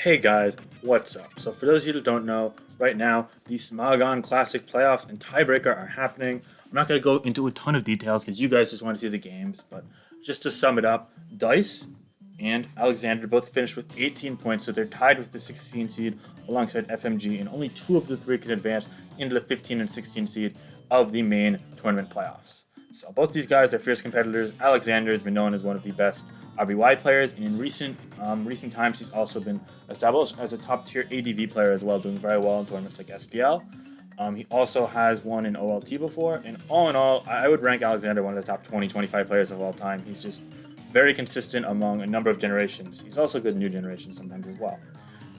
Hey guys, what's up? So for those of you that don't know, right now the Smogon Classic playoffs and tiebreaker are happening. I'm not going to go into a ton of details because you guys just want to see the games, but just to sum it up, Dice and Alexander both finished with 18 points, so they're tied with the 16 seed alongside FMG, and only two of the three can advance into the 15 and 16 seed of the main tournament playoffs. So both these guys are fierce competitors. Alexander has been known as one of the best RBY players, and in recent times he's also been established as a top tier ADV player as well, doing very well in tournaments like SPL. He also has won in OLT before, and all in all, I would rank Alexander one of the top 20-25 players of all time. He's just very consistent among a number of generations. He's also good in new generations sometimes as well.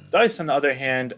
Dice, on the other hand,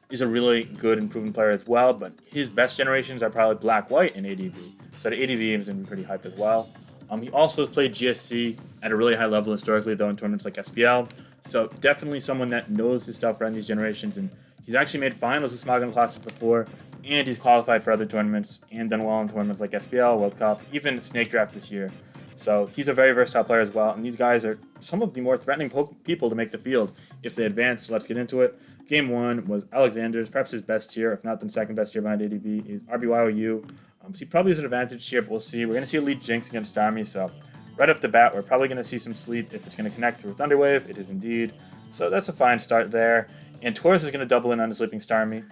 is a really good and proven player as well, but his best generations are probably Black-White and ADV. So the ADV is going to be pretty hype as well. He also has played GSC at a really high level historically, though, in tournaments like SPL. So definitely someone that knows his stuff around these generations, and he's actually made finals of Smogon Classic before, and he's qualified for other tournaments and done well in tournaments like SPL, World Cup, even Snake Draft this year. So he's a very versatile player as well, and these guys are some of the more threatening people to make the field if they advance. So let's get into it. Game one was Alexander's, perhaps his best tier, if not the second best tier behind ADV, is RBYOU. So he probably has an advantage here, but we'll see. We're going to see Elite Jinx against Army, so right off the bat, we're probably going to see some sleep if it's going to connect through Thunderwave. It is indeed. So that's a fine start there. And Taurus is going to double in on the sleeping Starmie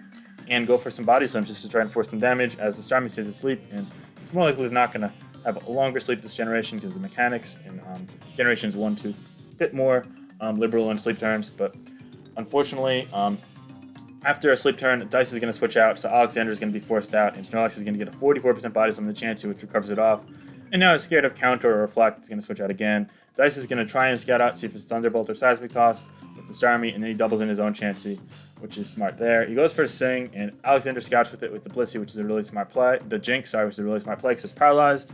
and go for some body slams just to try and force some damage as the Starmie stays asleep, and it's more likely not going to have a longer sleep this generation because the mechanics in generations 1, 2, a bit more liberal in sleep turns, but unfortunately, after a sleep turn, Dice is going to switch out, so Alexander is going to be forced out, and Snorlax is going to get a 44% body slam on the Chansey, which recovers it off. And now he's scared of counter or reflect, he's going to switch out again. Dice is going to try and scout out, see if it's Thunderbolt or Seismic Toss with the Starmie, and then he doubles in his own Chansey, which is smart there. He goes for a Sing, and Alexander scouts with it with the Blissey, which is a really smart play. The Jinx, which is a really smart play because it's paralyzed.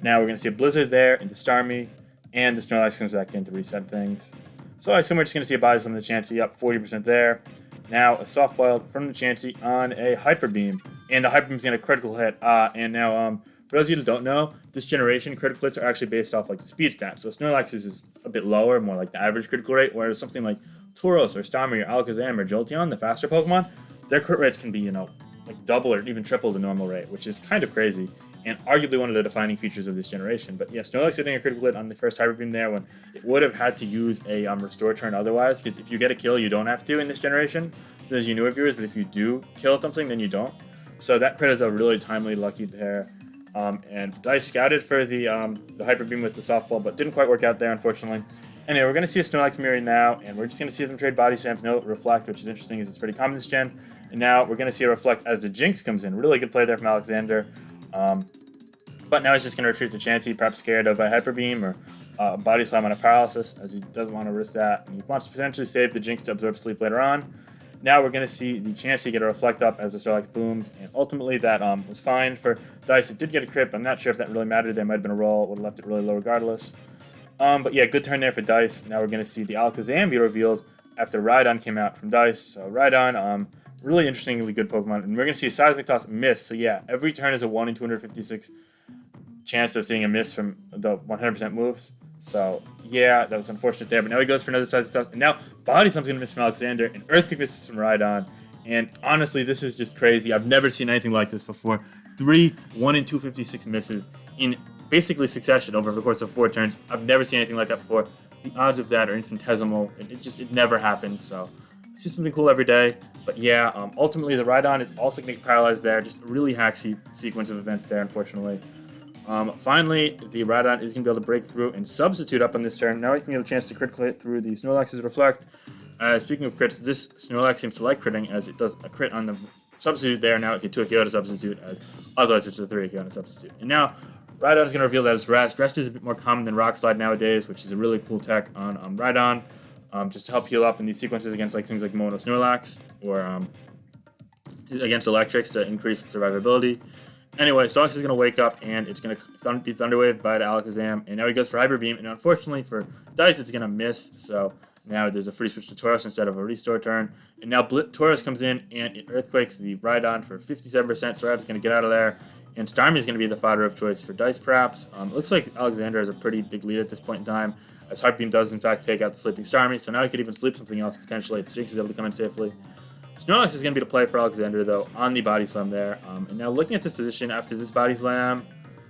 Now we're going to see a Blizzard there into Starmie, and the Snorlax comes back in to reset things. So I assume we're just going to see a body slam on the Chansey, up 40% there. Now a soft boiled from the Chansey on a Hyper Beam, and the Hyper Beam's going to critical hit. And now, for those of you that don't know, this generation critical hits are actually based off like the speed stats. So Snorlax is a bit lower, more like the average critical rate, whereas something like Tauros or Starmie or Alakazam or Jolteon, the faster Pokemon, their crit rates can be, like double or even triple the normal rate, which is kind of crazy, and arguably one of the defining features of this generation. But yeah, Snorlax hitting a critical hit on the first Hyper Beam there when it would have had to use a restore turn otherwise, because if you get a kill, you don't have to in this generation, as you newer viewers, but if you do kill something, then you don't. So that crit is a really timely, lucky there. And Dice scouted for the Hyper Beam with the softball, but didn't quite work out there, unfortunately. Anyway, we're going to see a Snorlax mirror now, and we're just going to see them trade body slams, no reflect, which is interesting as it's pretty common this gen. And now we're going to see a reflect as the Jinx comes in. Really good play there from Alexander. But now he's just going to retreat the Chansey, perhaps scared of a Hyper Beam or body slam on a paralysis, as he doesn't want to risk that. And he wants to potentially save the Jinx to absorb sleep later on. Now we're going to see the Chansey get a reflect up as the Snorlax booms, and ultimately that was fine for Dice. It did get a crit, but I'm not sure if that really mattered. There might have been a roll, would have left it really low regardless. But yeah, good turn there for Dice. Now we're going to see the Alakazam be revealed after Rhydon came out from Dice. So Rhydon, really interestingly good Pokemon, and we're going to see a Seismic Toss miss. So yeah, every turn is a 1 in 256 chance of seeing a miss from the 100% moves. So yeah, that was unfortunate there, but now he goes for another Seismic Toss, and now Body Slam's going to miss from Alexander, and Earthquake misses from Rhydon, and honestly, this is just crazy. I've never seen anything like this before. 3 1 in 256 misses in basically succession over the course of 4 turns. I've never seen anything like that before. The odds of that are infinitesimal, and it never happens, so it's just something cool every day. But yeah, ultimately the Rhydon is also going to get paralyzed there, just a really hacky sequence of events there, unfortunately. Finally, the Rhydon is going to be able to break through and substitute up on this turn. Now he can get a chance to critical hit through the Snorlax's Reflect. Speaking of crits, this Snorlax seems to like critting, as it does a crit on the substitute there. Now it can 2 KO to substitute, as otherwise it's a 3 KO to substitute. And now Rhydon is going to reveal that it's Rest. Rest is a bit more common than Rock Slide nowadays, which is a really cool tech on Rhydon, just to help heal up in these sequences against like things like Mono Snorlax, or against Electrics to increase survivability. Anyway, Snorlax is going to wake up, and it's going to be Thunderwave by the Alakazam, and now he goes for Hyper Beam, and unfortunately for Dice, it's going to miss, so now there's a free switch to Tauros instead of a restore turn, and now Tauros comes in, and it Earthquakes the Rhydon for 57%, so Rhydon's going to get out of there, and Starmie is going to be the fodder of choice for Dice, perhaps. It looks like Alexander has a pretty big lead at this point in time. as Heart Beam does in fact take out the sleeping Starmie, so now he could even sleep something else potentially if Jinx is able to come in safely. Snorlax is going to be the play for Alexander though on the Body Slam there. And now looking at this position after this Body Slam,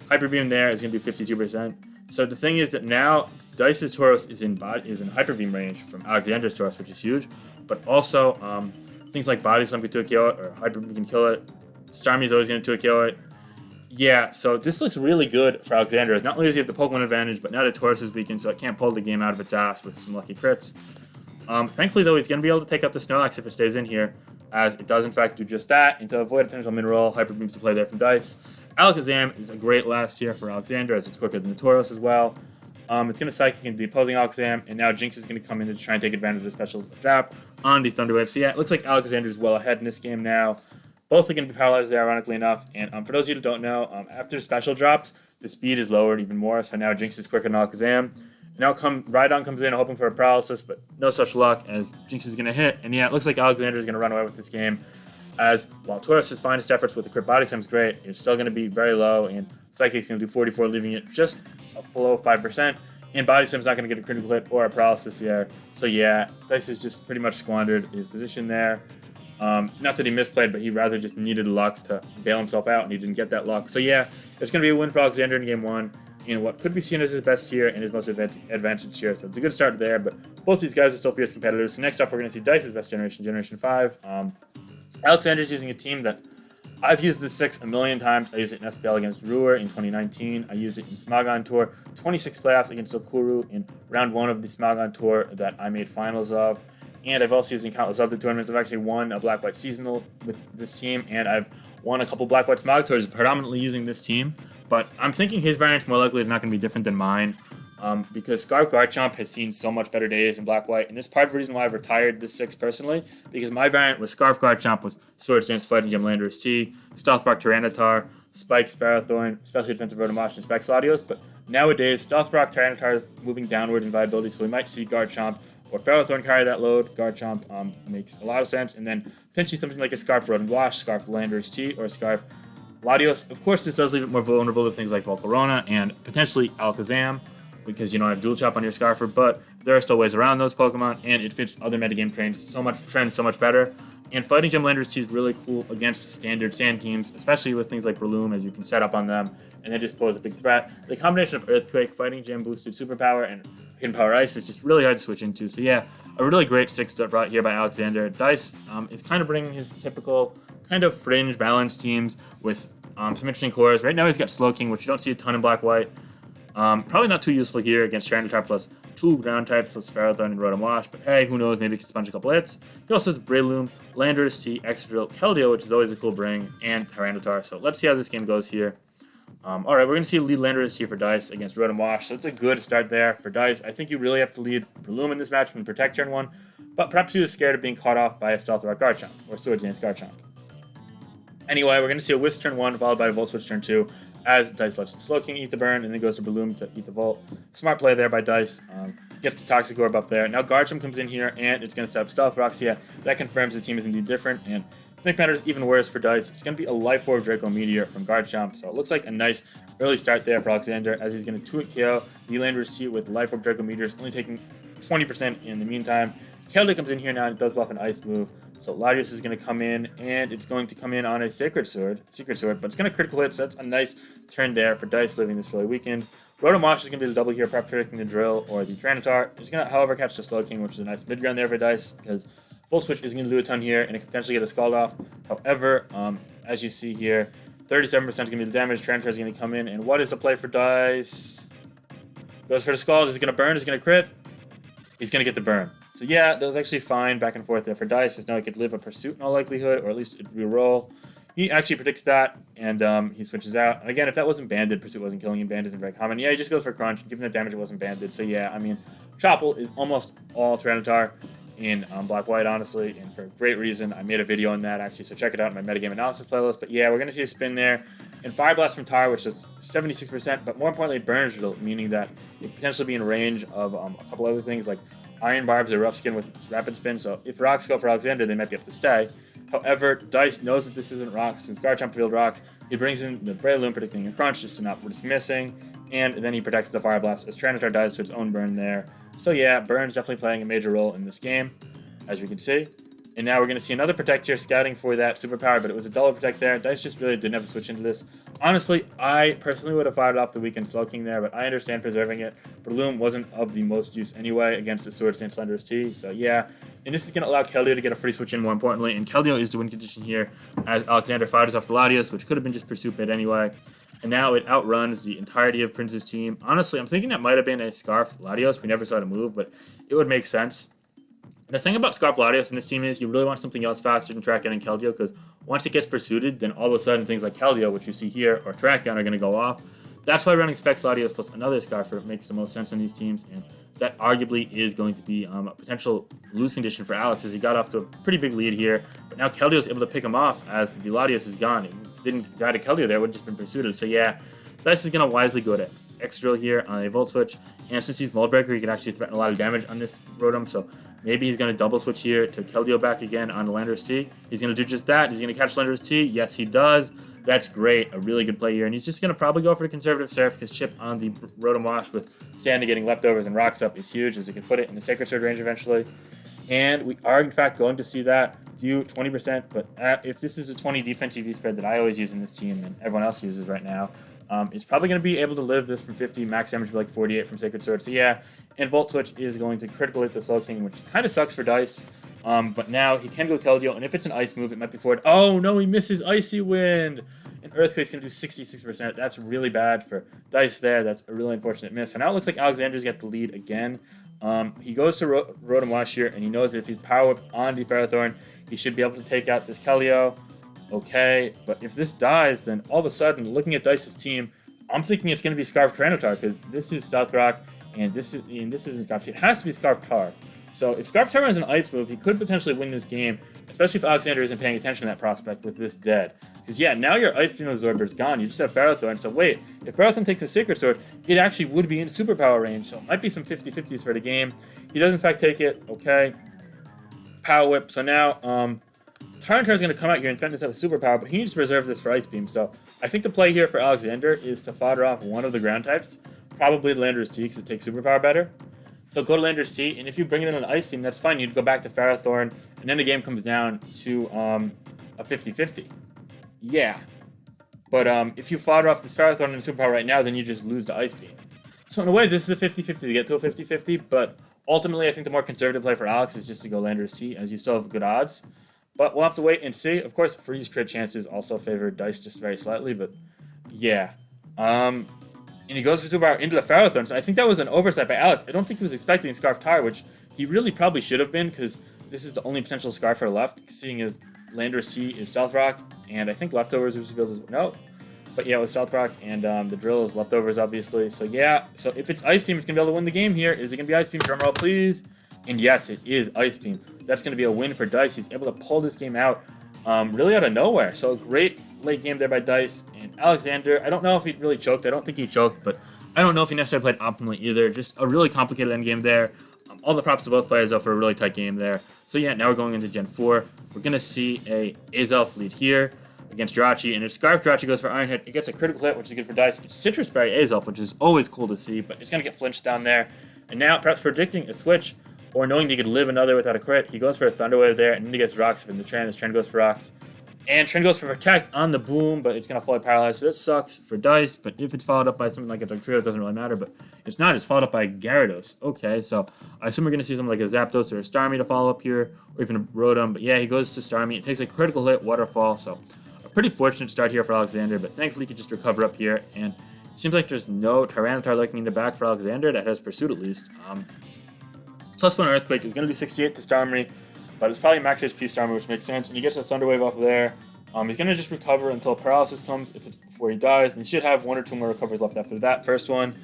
Hyper Beam there is going to be 52%. So the thing is that now Dice's Tauros is in Hyper Beam range from Alexander's Tauros, which is huge, but also things like Body Slam can 2-KO it, or Hyper Beam can kill it. Starmie is always going to 2-KO it. Yeah, so this looks really good for Alexander. Not only does he have the Pokemon advantage, but now the Tauros is weakened, so it can't pull the game out of its ass with some lucky crits. Thankfully, though, he's going to be able to take out the Snorlax if it stays in here, as it does, in fact, do just that. And to avoid a potential mineral, Hyper Beams to play there from Dice. Alakazam is a great last tier for Alexander, as it's quicker than the Tauros as well. It's going to Psychic into the opposing Alakazam, and now Jinx is going to come in to try and take advantage of the special trap on the Thunder Wave. So yeah, it looks like Alexander is well ahead in this game now. Both are going to be paralyzed there, ironically enough. And for those of you who don't know, after special drops, the speed is lowered even more. So now Jinx is quicker than Alakazam. Now Rhydon comes in hoping for a paralysis, but no such luck as Jinx is going to hit. And yeah, it looks like Alexander is going to run away with this game. As while Tauros' finest efforts with the crit Body Slam is great, it's still going to be very low. And Psychic's going to do 44, leaving it just below 5%. And Body Slam's not going to get a critical hit or a paralysis there. So yeah, Dice has just pretty much squandered his position there. Not that he misplayed, but he rather just needed luck to bail himself out, and he didn't get that luck. So yeah, it's going to be a win for Alexander in Game 1 in what could be seen as his best tier and his most advantaged tier. So it's a good start there, but both these guys are still fierce competitors. So next up, we're going to see Dice's best generation, Generation 5. Alexander's using a team that I've used this 6 a million times. I used it in SPL against Ruhr in 2019. I used it in Smogon Tour 26 playoffs against Okuru in round 1 of the Smogon Tour that I made finals of. And I've also used it in countless other tournaments. I've actually won a Black-White seasonal with this team, and I've won a couple Black-White Smog Tours predominantly using this team. But I'm thinking his variant's more likely not going to be different than mine, because Scarf Garchomp has seen so much better days in Black-White, and this is part of the reason why I've retired this 6 personally, because my variant was Scarf Garchomp with Swords Dance, Fighting Gem, Landorus T, Stealth Rock Tyranitar, Spikes, Ferrothorn, especially Defensive Rotomosh, and Specs Latios. But nowadays, Stealth Rock Tyranitar is moving downward in viability, so we might see Garchomp or Ferrothorn carry that load. Garchomp makes a lot of sense. And then potentially something like a Scarf Rotowash, Scarf Landorus T, or Scarf Latios. Of course, this does leave it more vulnerable to things like Volcarona and potentially Alakazam, because you don't have Dual Chop on your Scarfer, but there are still ways around those Pokemon, and it fits other metagame trends so much better. And Fighting Gem Landorus T is really cool against standard sand teams, especially with things like Breloom, as you can set up on them, and they just pose a big threat. The combination of Earthquake, Fighting Gem boosted Superpower, and Hidden Power Ice is just really hard to switch into. So yeah, a really great 6 brought here by Alexander. Dice is kind of bringing his typical kind of fringe balance teams with some interesting cores. Right now he's got Slowking, which you don't see a ton in Black-White. Probably not too useful here against Tyranitar plus 2 ground types plus Ferrothorn and Rotowash, but hey, who knows, maybe he can sponge a couple hits. He also has Breloom, Landorus T, Excadrill, Keldeo, which is always a cool bring, and Tyranitar. So let's see how this game goes here. Alright, we're going to see lead Landorus T for Dice against Rotowash, so it's a good start there for Dice. I think you really have to lead Breloom in this match and protect turn 1, but perhaps he was scared of being caught off by a Stealth Rock Garchomp, or Swords Dance Garchomp. Anyway, we're going to see a Wisp turn 1, followed by a Volt Switch turn 2, as Dice lets Slowking eat the burn, and then goes to Breloom to eat the Volt. Smart play there by Dice. Gets the Toxic Orb up there. Now Garchomp comes in here, and it's going to set up Stealth Rocks. Yeah, that confirms the team is indeed different, and to make matters even worse for Dice, it's going to be a Life Orb Draco Meteor from Garchomp, so it looks like a nice early start there for Alexander, as he's going to 2-hit KO the Landorus T with Life Orb Draco Meteors, only taking 20% in the meantime. Keldeo comes in here now and does buff an Ice move, so Latios is going to come in, and it's going to come in on a Secret Sword, but it's going to critical hit, so that's a nice turn there for Dice, leaving this really weakened. Rotomosh is going to be the double here, perhaps predicting the Drill or the Tyranitar. He's going to, however, catch the Slowking, which is a nice mid-ground there for Dice, because Full Switch isn't going to do a ton here, and it could potentially get a Scald off. However, as you see here, 37% is going to be the damage. Tyranitar is going to come in, and what is the play for Dice? Goes for the Scald. Is it going to burn? Is it going to crit? He's going to get the burn. So yeah, that was actually fine back and forth there for Dice, as now he could live a Pursuit in all likelihood, or at least it re-roll. He actually predicts that, and he switches out. And again, if that wasn't banded, Pursuit wasn't killing him, Band isn't very common. Yeah, he just goes for Crunch, given that damage it wasn't banded. So yeah, I mean, Chople is almost all Tyranitar in Black-White, honestly, and for a great reason. I made a video on that, actually, so check it out in my metagame analysis playlist. But yeah, we're going to see a spin there. And Fire Blast from Tar, which is 76%, but more importantly, Burn Drill, meaning that it could potentially be in range of a couple other things, like Iron Barbs or Rough Skin with Rapid Spin. So if Rocks go for Alexander, they might be able to stay. However, Dice knows that this isn't Rocks. Since Garchomp field Rocks, he brings in the Breloom, predicting a Crunch, just to not risk missing. And then he protects the Fire Blast as Tyranitar dies to its own burn there. So yeah, burn's definitely playing a major role in this game, as you can see. And now we're going to see another Protect here, scouting for that superpower, but it was a double Protect there. Dice just really didn't have a switch into this. Honestly, I personally would have fired off the weakened Slowking there, but I understand preserving it. Breloom wasn't of the most use anyway against a Swords Dance Slenderous T, so yeah. And this is going to allow Keldeo to get a free switch in, more importantly, and Keldeo is the win condition here as Alexander fires off the Latios, which could have been just Pursuit Bait anyway. And now it outruns the entirety of Prince's team. Honestly, I'm thinking that might have been a Scarf Latios. We never saw it move, but it would make sense. The thing about Scarf Latios in this team is you really want something else faster than Track Gun and Keldeo, because once it gets pursued, then all of a sudden things like Keldeo, which you see here, or Track Gun are going to go off. That's why running Specs Latios plus another Scarfer makes the most sense in these teams, and that arguably is going to be a potential lose condition for Alex, as he got off to a pretty big lead here. But now Keldeo is able to pick him off as the Latios is gone. If it didn't die to Keldeo there, it would have just been pursued. So yeah, Dice is going to wisely go to X-Drill here on a Volt Switch, and since he's Mold Breaker, he can actually threaten a lot of damage on this Rotom, so maybe he's going to double switch here to Keldeo back again on the Landorus T. He's going to do just that. He's going to catch Landorus T. Yes, he does. That's great. A really good play here. And he's just going to probably go for the Conservative Surf, because Chip on the Rotom Wash with Sandy getting leftovers and rocks up is huge, as he can put it in the Sacred Sword range eventually. And we are, in fact, going to see that do 20%. But if this is a 20 defense EV spread that I always use in this team and everyone else uses right now, it's probably going to be able to live this from 50, max damage to like 48 from Sacred Sword. So yeah, and Volt Switch is going to critical hit the Slowking, which kind of sucks for Dice. But now he can go Keldeo, and if it's an Ice move, it might be forward. Oh no, he misses Icy Wind! And Earthquake's going to do 66%. That's really bad for Dice there. That's a really unfortunate miss. And now it looks like Alexander's got the lead again. He goes to Rotom Wash here, and he knows that if he's power up on the Ferrothorn, he should be able to take out this Keldeo. Okay, but if this dies, then all of a sudden, looking at Dice's team, I'm thinking it's going to be Scarf Tyranitar, because this is Stealth Rock, and this isn't Scarf. It has to be Scarf Tar. So if Scarf Tar is an Ice move, he could potentially win this game, especially if Alexander isn't paying attention to that prospect with this dead. Because yeah, now your Ice Beam Absorber is gone. You just have Ferrothorn. So wait, if Ferrothorn takes a Sacred Sword, it actually would be in Superpower range. So it might be some 50-50s for the game. He does in fact take it. Okay. Power Whip. So now, Tyranitar is going to come out here and threaten to have a superpower, but he needs to preserve this for Ice Beam. So I think the play here for Alexander is to fodder off one of the ground types, probably the Landorus T, because it takes superpower better. So go to Landorus T, and if you bring it in an Ice Beam, that's fine. You'd go back to Ferrothorn, and then the game comes down to a 50-50. Yeah. But if you fodder off this Ferrothorn and superpower right now, then you just lose the Ice Beam. So in a way, this is a 50-50 to get to a 50-50, but ultimately I think the more conservative play for Alex is just to go Landorus T, as you still have good odds. But we'll have to wait and see. Of course, freeze crit chances also favor Dice just very slightly, but yeah. And he goes for superpower into the Ferrothorn, so I think that was an oversight by Alex. I don't think he was expecting Scarf Tar, which he really probably should have been, because this is the only potential Scarfer left, seeing as Landorus T is Stealth Rock, and I think Leftovers was revealed as... No. But yeah, it was Stealth Rock, and the Drill is Leftovers, obviously. So yeah, so if it's Ice Beam, it's going to be able to win the game here. Is it going to be Ice Beam? Drumroll, please. And yes, it is Ice Beam. That's going to be a win for Dice. He's able to pull this game out really out of nowhere. So great late game there by Dice. And Alexander, I don't know if he really choked. I don't think he choked, but I don't know if he necessarily played optimally either. Just a really complicated endgame there. All the props to both players, though, for a really tight game there. So yeah, now we're going into Gen 4. We're going to see a Azelf lead here against Jirachi. And if Scarf Jirachi goes for Iron Hit, it gets a critical hit, which is good for Dice. It's Citrus Berry Azelf, which is always cool to see, but it's going to get flinched down there. And now, perhaps predicting a switch, or knowing that he could live another without a crit, he goes for a Thunder Wave there, and then he gets Rocks in the Tren, as Tren goes for Rocks. And Tren goes for Protect on the Boom, but it's going to fully paralyze, so that sucks for Dice, but if it's followed up by something like a Dugtrio, it doesn't really matter, but it's not, it's followed up by Gyarados. Okay, so I assume we're going to see something like a Zapdos or a Starmie to follow up here, or even a Rotom, but yeah, he goes to Starmie, it takes a critical hit, Waterfall, so a pretty fortunate start here for Alexander, but thankfully he can just recover up here, and it seems like there's no Tyranitar lurking in the back for Alexander, that has Pursuit at least. +1 Earthquake is going to do 68 to Starmie, but it's probably max HP Starmie, which makes sense, and he gets a Thunder Wave off of there. He's going to just recover until Paralysis comes if it's before he dies, and he should have 1 or 2 more recoveries left after that first one.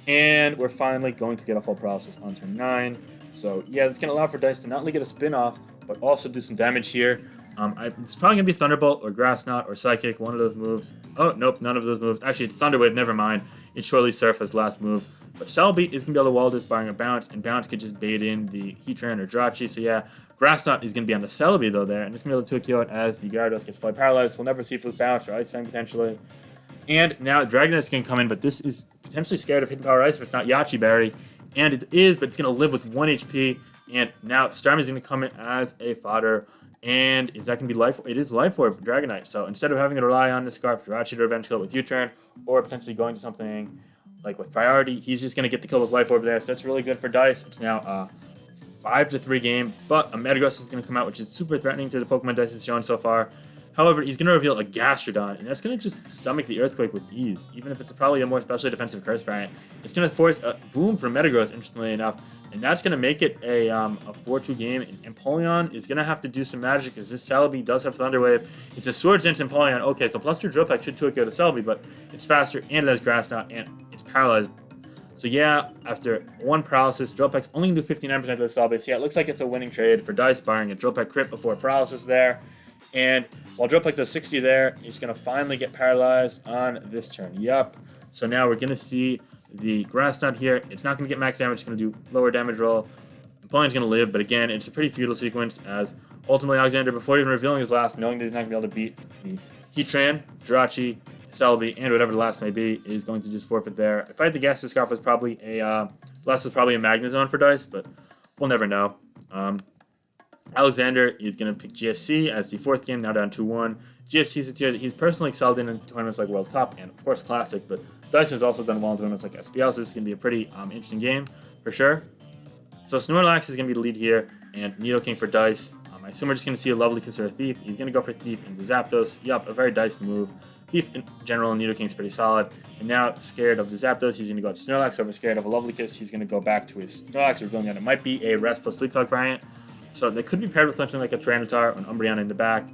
And we're finally going to get a full Paralysis on turn 9. So yeah, it's going to allow for Dice to not only get a spin-off, but also do some damage here. It's probably going to be Thunderbolt or Grass Knot or Psychic, one of those moves. Oh, nope, none of those moves. Actually, it's Thunder Wave, never mind. It's Surely Surf as last move. But Cell Beat is going to be able to wall this barring a Bounce, and Bounce could just bait in the Heatran or Jirachi. So yeah, Grass Knot is going to be on the Celebi though there, and it's going to be able to 2KO it as the Gyarados gets fully paralyzed. We'll never see if it was Bounce or Ice Fang potentially. And now Dragonite's going to come in, but this is potentially scared of Hidden Power Ice if it's not Yachi Berry. And it is, but it's going to live with 1 HP. And now Starmie's going to come in as a fodder. And is that going to be Life? It is Life Orb for Dragonite. So instead of having to rely on the Scarf Jirachi to revenge kill it with U-turn, or potentially going to something like with priority, he's just going to get the kill with Life Orb there. So that's really good for Dice. It's now a 5-3 game, but a Metagross is going to come out, which is super threatening to the Pokemon Dice has shown so far. However, he's going to reveal a Gastrodon, and that's going to just stomach the Earthquake with ease, even if it's probably a more specially defensive Curse variant. It's going to force a Boom from Metagross, interestingly enough, and that's going to make it a 4-2 game. And Empoleon is going to have to do some magic, because this Celebi does have Thunder Wave. It's a Swords Dance Empoleon. Okay, so plus 2 Drill Peck should 2-KO to Celebi, but it's faster, and it has Grass Knot, and it's paralyzed. So yeah, after 1 paralysis, Drill Peck's only going to do 59% of the Celebi. So yeah, it looks like it's a winning trade for Dice, barring a Drill Peck crit before paralysis there. And while Drill Peck does 60 there, he's going to finally get paralyzed on this turn. Yup. So now we're going to see the Grass Knot here. It's not going to get max damage. It's going to do lower damage roll. Empoleon's going to live, but again, it's a pretty futile sequence, as ultimately Alexander, before even revealing his last, knowing that he's not going to be able to beat the Heatran, Jirachi, Celebi, and whatever the last may be, is going to just forfeit there. If I had to guess, the Scarf was probably a last was probably a Magnezone for Dice, but we'll never know. Alexander is going to pick GSC as the 4th game, now down 2-1. GSC is a tier that he's personally excelled in tournaments like World Cup and, of course, Classic, but Dice has also done well in tournaments like SPL, so this is going to be a pretty interesting game, for sure. So Snorlax is going to be the lead here, and Nidoking for Dice. I assume we're just going to see a Lovely Kiss or a Thief. He's going to go for Thief into Zapdos. Yup, a very Dice move. Thief in general and Nidoking is pretty solid. And now, scared of the Zapdos, he's going to go to Snorlax. Over scared of a Lovely Kiss, he's going to go back to his Snorlax, revealing that it might be a Rest plus Sleep Talk variant. So they could be paired with something like a Tyranitar or an Umbreon in the back.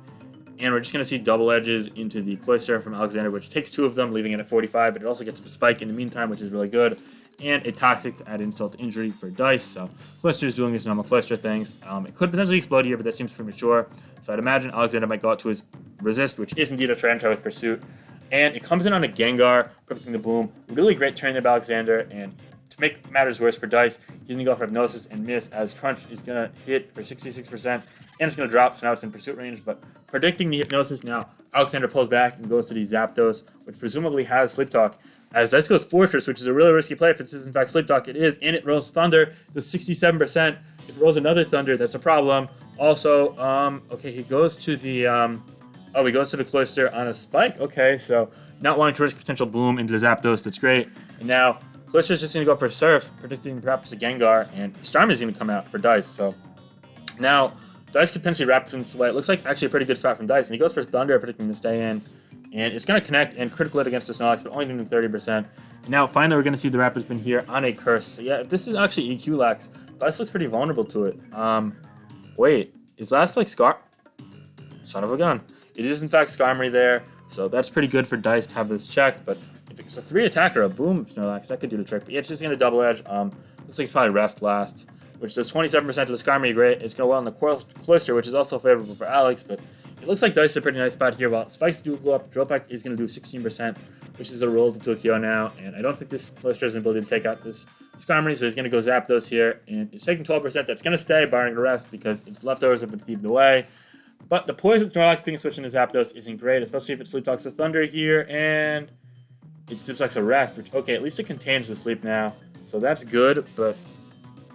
And we're just going to see double edges into the Cloyster from Alexander, which takes 2 of them, leaving it at 45. But it also gets a Spike in the meantime, which is really good. And a Toxic to add insult to injury for Dice. So Cloyster is doing his normal Cloyster things. It could potentially explode here, but that seems premature. So I'd imagine Alexander might go out to his Resist, which is indeed a Tyranitar with Pursuit. And it comes in on a Gengar, predicting the Boom. Really great turn there by Alexander. And to make matters worse for Dice, he's going to go for Hypnosis and miss, as Crunch is going to hit for 66%, and it's going to drop, so now it's in Pursuit range. But predicting the Hypnosis now, Alexander pulls back and goes to the Zapdos, which presumably has Sleep Talk, as Dice goes Fortress, which is a really risky play. If this is in fact Sleep Talk, it is, and it rolls Thunder, the 67%. If it rolls another Thunder, that's a problem. Also, okay, he goes to the, he goes to the Cloyster on a Spike. Okay, so not wanting to risk potential Boom into the Zapdos, that's great. And now Cloyster's just going to go for Surf, predicting perhaps a Gengar, and Starmie is going to come out for Dice. So now Dice could potentially wrap him away. It looks like actually a pretty good spot from Dice, and he goes for Thunder, predicting to stay in. And it's going to connect and critical hit against the Snorlax, but only doing 30%. And now finally we're going to see the Rapid Spin here on a Curse. So yeah, if this is actually EQ Lax, Dice looks pretty vulnerable to it. Wait, is last like Scar? Son of a gun. It is in fact Skarmory there, so that's pretty good for Dice to have this checked, but if it's a 3 attacker, a Boom Snorlax, that could do the trick. But yeah, it's just going to double edge. Looks like it's probably Rest last, which does 27% to the Skarmory, great. It's going well on the Cloyster, which is also favorable for Alex, but it looks like Dice is a pretty nice spot here. While Spikes do go up, Drill Peck is going to do 16%, which is a roll to Tokyo now, and I don't think this Cloyster has an ability to take out this Skarmory, so he's going to go Zapdos here, and it's taking 12%. That's going to stay, barring the rest, because its leftovers have been thieved away. But the Poison Snorlax being switched into Zapdos isn't great, especially if it Sleep Talks to Thunder here, and it Sleep Talks a Rest, which, okay, at least it contains the sleep now, so that's good, but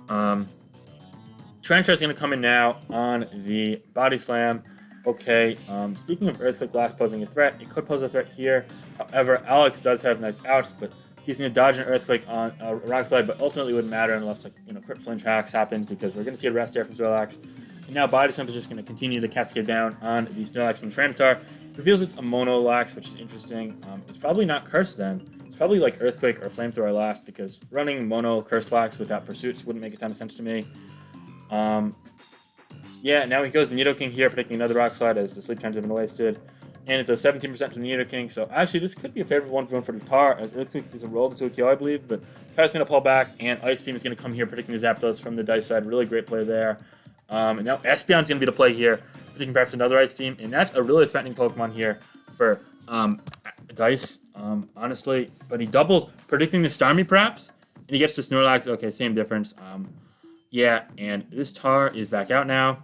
Tyranitar is going to come in now on the Body Slam. Okay, speaking of Earthquake Blast posing a threat, it could pose a threat here. However, Alex does have nice outs, but he's going to dodge an Earthquake on a Rock Slide, but ultimately it wouldn't matter unless, like, Crit Flinch hacks happens, because we're going to see a Rest there from Snorlax. And now Body Slam is just going to continue to cascade down on the Snorlax from Tyranitar. Reveals it's a Mono Lax, which is interesting. It's probably not Cursed then. It's probably like Earthquake or Flamethrower last, because running Mono Cursed Lax without Pursuits wouldn't make a ton of sense to me. Yeah, now he goes to Nidoking here, predicting another Rock Slide as the sleep times have been wasted. And it does 17% to Nidoking, so actually this could be a favorable one for the Tar, as Earthquake is a roll to a kill, I believe, but Tar's going to pull back, and Ice Beam is going to come here, predicting the Zapdos from the Dice side. Really great play there. And now Espeon's going to be the play here, predicting perhaps another Ice Beam, and that's a really threatening Pokemon here for Dice, honestly. But he doubles, predicting the Starmie perhaps, and he gets to Snorlax. Okay, same difference. Yeah, and this Tar is back out now.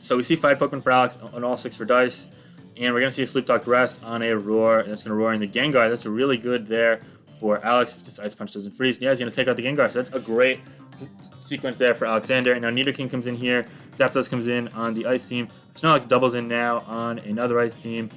So we see 5 Pokemon for Alex and all 6 for Dice. And we're going to see a Sleep Talk Rest on a Roar. That's going to Roar in the Gengar. That's really good there for Alex if this Ice Punch doesn't freeze. Yeah, he's going to take out the Gengar. So that's a great sequence there for Alexander. And now Nidoking comes in here. Zapdos comes in on the Ice Beam. Snorlax doubles in now on another Ice Beam.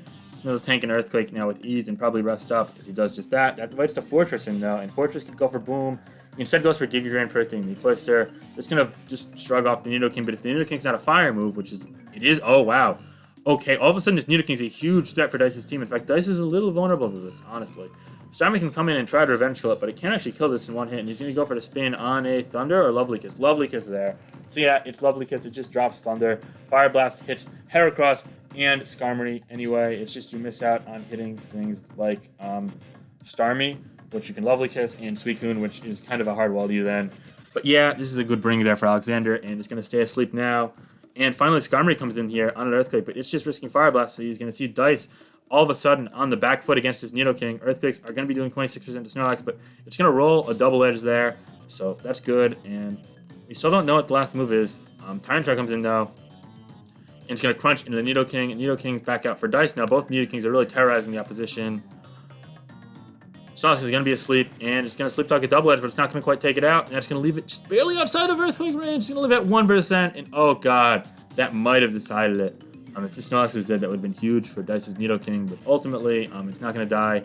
He'll tank an Earthquake now with ease and probably rest up if he does just that. That invites the Fortress in though, and Fortress could go for Boom. He instead goes for Giga Drain, predicting the Cloyster. It's going to just shrug off the Nidoking, but if the Nidoking's not a fire move, which it is, oh wow. Okay, all of a sudden this Nidoking's a huge threat for Dice's team. In fact, Dice is a little vulnerable to this, honestly. Starmie can come in and try to revenge kill it, but it can't actually kill this in one hit, and he's going to go for the spin on a Thunder or Lovely Kiss. Lovely Kiss there. So yeah, it's Lovely Kiss. It just drops Thunder. Fire Blast hits Heracross and Skarmory anyway. It's just you miss out on hitting things like Starmie, which you can Lovely Kiss, and Suicune, which is kind of a hard wall to you then. But yeah, this is a good bring there for Alexander, and it's going to stay asleep now. And finally, Skarmory comes in here on an Earthquake, but it's just risking Fire Blast, so he's going to see Dice all of a sudden on the back foot against his Nidoking. Earthquakes are going to be doing 26% to Snorlax, but it's going to roll a double edge there, so that's good. And we still don't know what the last move is. Tyranitar comes in now, and it's going to crunch into the Nidoking, and Nidoking's back out for Dice. Now both Nidokings are really terrorizing the opposition. Snorlax is going to be asleep, and it's going to Sleep Talk a double edge, but it's not going to quite take it out, and that's going to leave it just barely outside of Earthquake range. It's going to live at 1%, and oh god, that might have decided it. If this Snorlax was dead, that would have been huge for Dice's Nidoking, but ultimately, it's not going to die.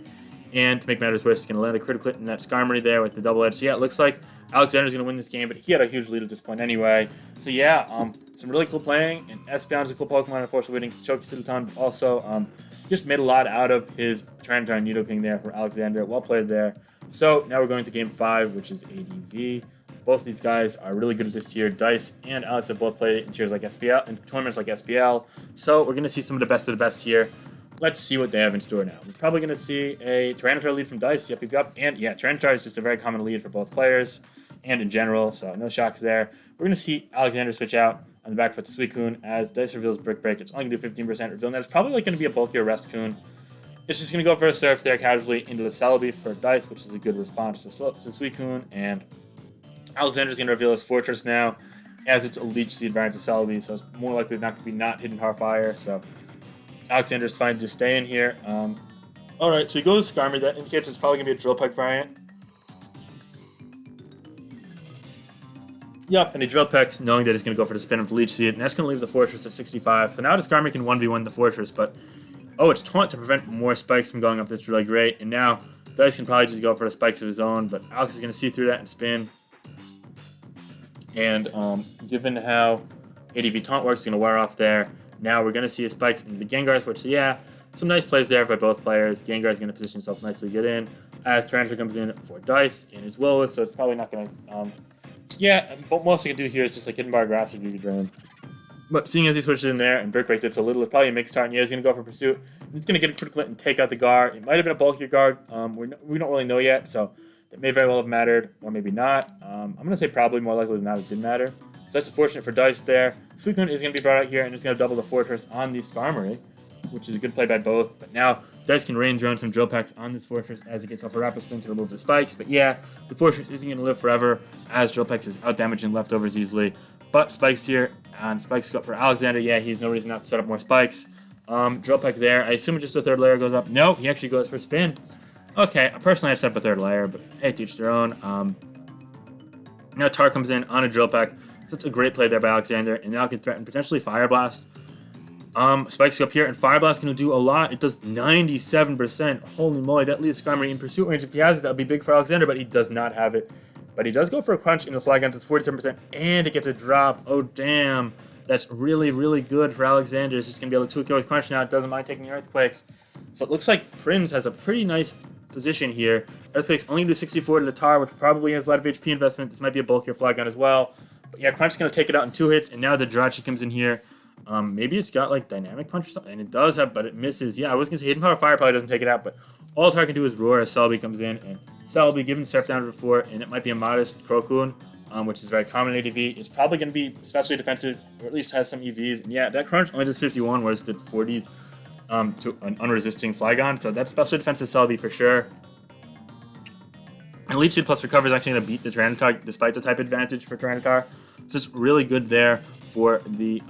And to make matters worse, it's going to land a critical hit in that Skarmory there with the double edge. So yeah, it looks like Alexander's going to win this game, but he had a huge lead at this point anyway. So yeah, some really cool playing, and Espeon's a cool Pokemon, unfortunately we didn't choke his ton, but also just made a lot out of his Tyranitar and Nidoking there for Alexander. Well played there. So now we're going to game 5, which is ADV. Both of these guys are really good at this tier. Dice and Alex have both played it in tiers like SPL, in tournaments like SPL. So we're going to see some of the best here. Let's see what they have in store now. We're probably going to see a Tyranitar lead from Dice. Yep. And yeah, Tyranitar is just a very common lead for both players and in general, so no shocks there. We're going to see Alexander switch out on the back foot to Suicune as Dice reveals Brick Break. It's only going to do 15% reveal, and that's probably like going to be a bulkier Rest-Kun. It's just going to go for a Surf there casually into the Celebi for Dice, which is a good response to Suicune, and Alexander's going to reveal his Fortress now, as it's a Leech Seed variant to Celebi, so it's more likely not to be not hidden Fire. So Alexander's fine to just stay in here. Alright, so he goes Skarmory. That indicates it's probably going to be a Drill Peck variant. Yep, and he Drill Pecks, knowing that he's going to go for the spin of the Leech Seed, and that's going to leave the Fortress of 65. So now the Skarmory can 1v1 the Fortress, but it's Taunt to prevent more spikes from going up. That's really great. And now Dice can probably just go for the spikes of his own, but Alex is going to see through that and spin. And given how ADV Taunt works, it's going to wear off there. Now we're going to see his spikes into the Gengar's, which, yeah, some nice plays there by both players. Gengar's going to position himself nicely to get in as Tyranitar comes in for Dice in his Will-O-Wisp, so it's probably not going to... but most you can do here is just like Hidden Bar Grass or Giga Drain. But seeing as he switches in there and Brick Break, it's probably a mixed start, and yeah, he's going to go for Pursuit. He's going to get a critical hit and take out the guard. It might have been a bulkier guard. We don't really know yet, so that may very well have mattered, or maybe not. I'm going to say probably more likely than not it did matter. So that's unfortunate for Dice there. Suicune is going to be brought out here and it's going to double the Fortress on the Skarmory, which is a good play by both. But now Dice can rain drone some Drill Pecks on this Fortress as it gets off a Rapid Spin to remove the spikes. But yeah, the Fortress isn't going to live forever as Drill Pecks is out-damaging leftovers easily. But spikes here, and spikes go up for Alexander. Yeah, he's no reason not to set up more spikes. Drill Peck there. I assume just the third layer goes up. No, he actually goes for spin. Okay, personally I'd set up a third layer, but hey, to each their own. Now Tar comes in on a Drill Peck. So it's a great play there by Alexander, and now can threaten potentially Fire Blast. Spikes go up here, and Fire Blast going to do a lot. It does 97%. Holy moly, that leaves Skarmory in pursuit range. If he has it, that would be big for Alexander, but he does not have it. But he does go for a crunch in the Flygon. It's 47%, and it gets a drop. Oh, damn. That's really, really good for Alexander. He's just going to be able to 2-KO with crunch now. It doesn't mind taking the Earthquake. So it looks like Prinz has a pretty nice position here. Earthquake's only going to do 64 to the Tar, which probably has a lot of HP investment. This might be a bulkier Flygon as well. But yeah, Crunch is going to take it out in 2 hits, and now the Jirachi comes in here. Maybe it's got like Dynamic Punch or something, and it does have, but it misses. Yeah, I was going to say Hidden Power Fire probably doesn't take it out, but all Tar can do is roar as Celebi comes in, and Celebi given Surf down before, and it might be a modest Crocune, which is very common in ADV. It's probably going to be especially defensive, or at least has some EVs. And yeah, that Crunch only does 51, whereas it did 40s to an unresisting Flygon, so that's specially defensive Celebi for sure. And Leech Seed plus Recover is actually going to beat the Tyranitar despite the type advantage for Tyranitar. So it's really good there for the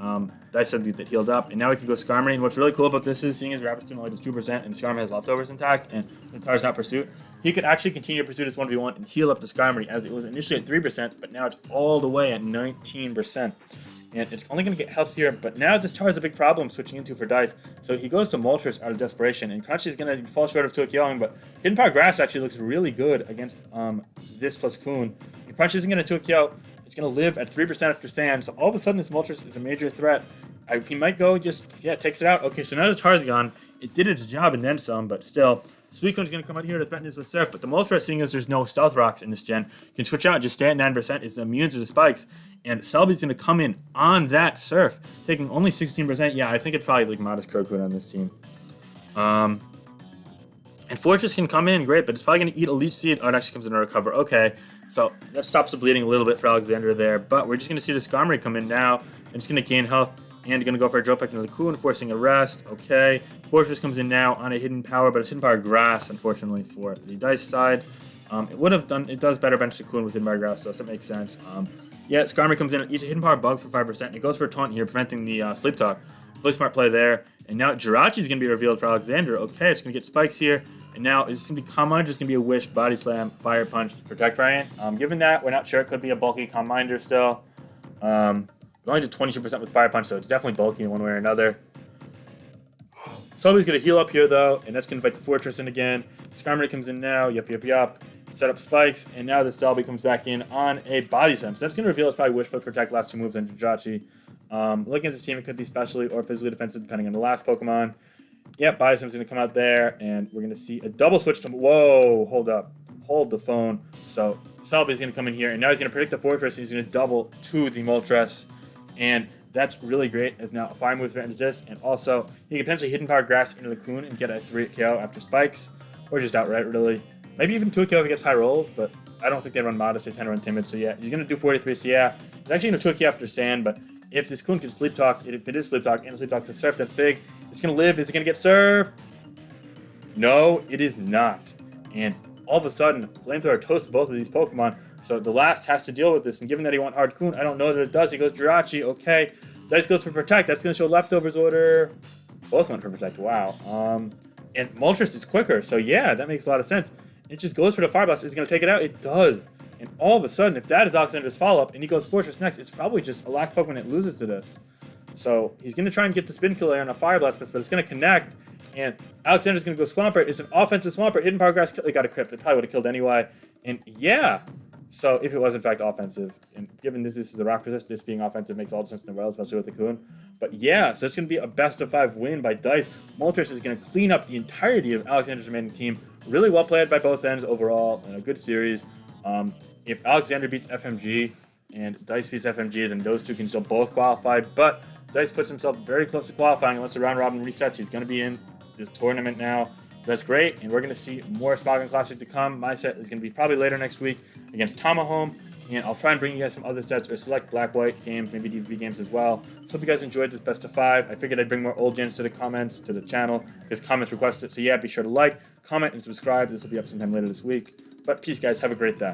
Dice said that healed up, and now we can go Skarmory. And what's really cool about this is, seeing as Rapidstorm only does 2% and Skarmory has leftovers intact, and the Tar's not Pursuit, he could actually continue to pursue this 1v1 and heal up the Skarmory, as it was initially at 3%, but now it's all the way at 19%. And it's only going to get healthier, but now this Tar is a big problem switching into for Dice. So he goes to Moltres out of desperation, and Crunchy is going to fall short of Tookyoing, but Hidden Power Grass actually looks really good against this plus Kun. If Crunchy isn't going to Tokyo, it's going to live at 3% after Sand, so all of a sudden this Moltres is a major threat. He might go takes it out. Okay, so now the Tar's gone. It did its job and then some, but still. Suicune's going to come out here to threaten this with Surf, but the Moltres, seeing as there's no Stealth Rocks in this gen, can switch out and just stay at 9%, is immune to the spikes, and Selby's going to come in on that Surf, taking only 16%. Yeah, I think it's probably like modest Crocoon on this team. And Fortress can come in, great, but it's probably going to eat a Leech Seed. Oh, it actually comes in a Recover. Okay, so that stops the bleeding a little bit for Alexander there, but we're just going to see the Skarmory come in now, and it's going to gain health, and going to go for a Drill Peck into the Kun, forcing a rest. Okay, Fortress comes in now on a Hidden Power, but it's Hidden Power Grass, unfortunately, for the Dice side. It does better bench the Kun with Hidden Power Grass, so that makes sense. Yeah, Skarmory comes in and eats a Hidden Power Bug for 5%, and it goes for a Taunt here, preventing the Sleep Talk. Really smart play there. And now Jirachi is going to be revealed for Alexander. Okay, it's going to get Spikes here. And now is this going to be Calm Mind, or is it going to be a Wish, Body Slam, Fire Punch, Protect variant? Given that, we're not sure. It could be a bulky Calm Minder still. It only did 22% with Fire Punch, so it's definitely bulky in one way or another. Somebody's going to heal up here, though, and that's going to invite the Fortress in again. Skarmory comes in now. Yup. Set up Spikes, and now the Selby comes back in on a Body Slam. So that's going to reveal it's probably Wish, but Protect, last two moves, and Jirachi. Looking at this team, it could be specially or physically defensive, depending on the last Pokemon. Yep, Body Slam's going to come out there, and we're going to see a double switch to... Whoa, hold up. Hold the phone. So Selby's going to come in here, and now he's going to predict the Fortress, and he's going to double to the Moltres. And that's really great, as now a Fire move threatens this, and also he can potentially Hidden Power Grass into the Kun and get a 3 KO after Spikes, or just outright, really. Maybe even 2 KO if he gets high rolls, but I don't think they run Modest, they tend to run Timid, so yeah, he's going to do 43, so yeah. He's actually going to 2 KO after Sand, but if this Kun can Sleep Talk, if it is Sleep Talk, and Sleep Talk to Surf, that's big. It's going to live. Is it going to get Surf? No, it is not. And all of a sudden, Flamethrower toasts both of these Pokemon. So the last has to deal with this. And given that he wants Hard Kun, I don't know that it does. He goes Jirachi. Okay. Dice goes for Protect. That's going to show Leftovers order. Both went for Protect. Wow. And Moltres is quicker. So yeah, that makes a lot of sense. It just goes for the Fire Blast. Is it going to take it out? It does. And all of a sudden, if that is Alexander's follow-up and he goes Fortress next, it's probably just a last Pokemon that loses to this. So he's going to try and get the Spin Killer on a Fire Blast, but it's going to connect. And Alexander's going to go Swampert. It's an offensive Swampert. Hidden Power Grass got a crit. It probably would have killed anyway. And yeah. So if it was in fact offensive, and given this is the Rock Resist, this being offensive makes all the sense in the world, especially with the Kun. But yeah, so it's going to be a best of 5 win by Dice. Moltres is going to clean up the entirety of Alexander's remaining team. Really well played by both ends overall, and a good series. If Alexander beats FMG and Dice beats FMG, then those two can still both qualify. But Dice puts himself very close to qualifying unless the round robin resets. He's going to be in the tournament now. That's great, and we're going to see more Smogon Classic to come. My set is going to be probably later next week against Tamahome, and I'll try and bring you guys some other sets or select Black-White games, maybe DVB games as well. So hope you guys enjoyed this best of 5. I figured I'd bring more old gens to the comments, to the channel, because comments requested. So yeah, be sure to like, comment, and subscribe. This will be up sometime later this week. But peace, guys. Have a great day.